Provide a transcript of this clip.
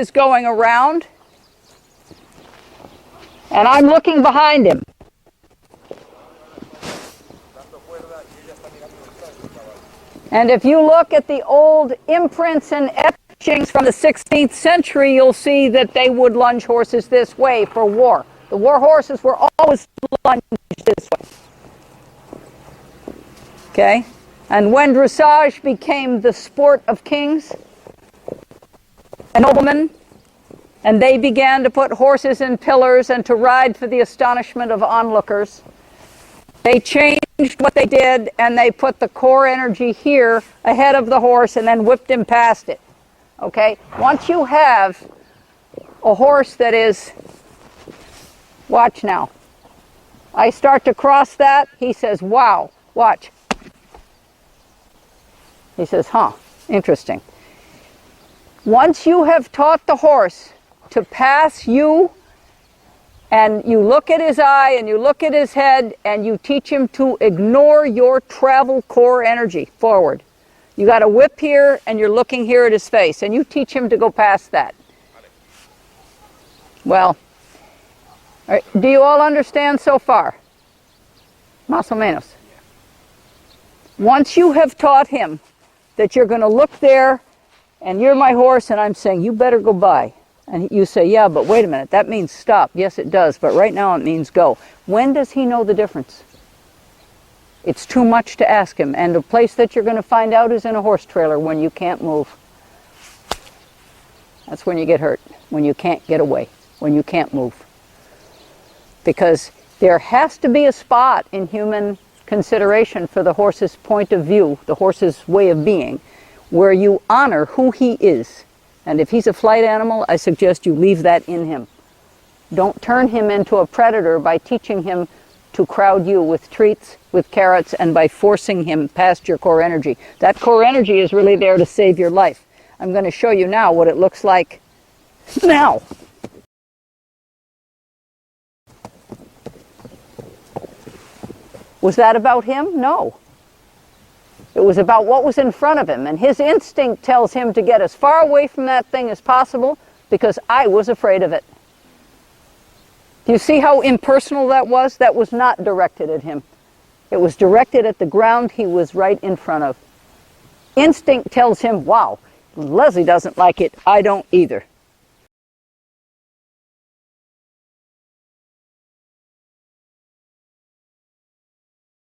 is going around, and I'm looking behind him. And if you look at the old imprints and etchings from the 16th century, you'll see that they would lunge horses this way for war. The war horses were always lunged this way. Okay? And when dressage became the sport of kings and noblemen, and they began to put horses in pillars and to ride for the astonishment of onlookers, they changed what they did, and they put the core energy here ahead of the horse and then whipped him past it. Okay? Once you have a horse that is, watch now. I start to cross that, he says, wow, watch. He says, huh, interesting. Once you have taught the horse to pass you, and you look at his eye and you look at his head and you teach him to ignore your travel core energy forward. You got a whip here and you're looking here at his face, and you teach him to go past that. Well, do you all understand so far? Más o menos. Once you have taught him that you're going to look there and you're my horse and I'm saying you better go by. And you say, yeah, but wait a minute, that means stop. Yes, it does, but right now it means go. When does he know the difference? It's too much to ask him. And the place that you're going to find out is in a horse trailer when you can't move. That's when you get hurt, when you can't get away, when you can't move. Because there has to be a spot in human consideration for the horse's point of view, the horse's way of being, where you honor who he is. And if he's a flight animal, I suggest you leave that in him. Don't turn him into a predator by teaching him to crowd you with treats, with carrots, and by forcing him past your core energy. That core energy is really there to save your life. I'm going to show you now what it looks like now. Was that about him? No. It was about what was in front of him, and his instinct tells him to get as far away from that thing as possible because I was afraid of it. Do you see how impersonal that was? That was not directed at him. It was directed at the ground he was right in front of. Instinct tells him, wow, Leslie doesn't like it, I don't either.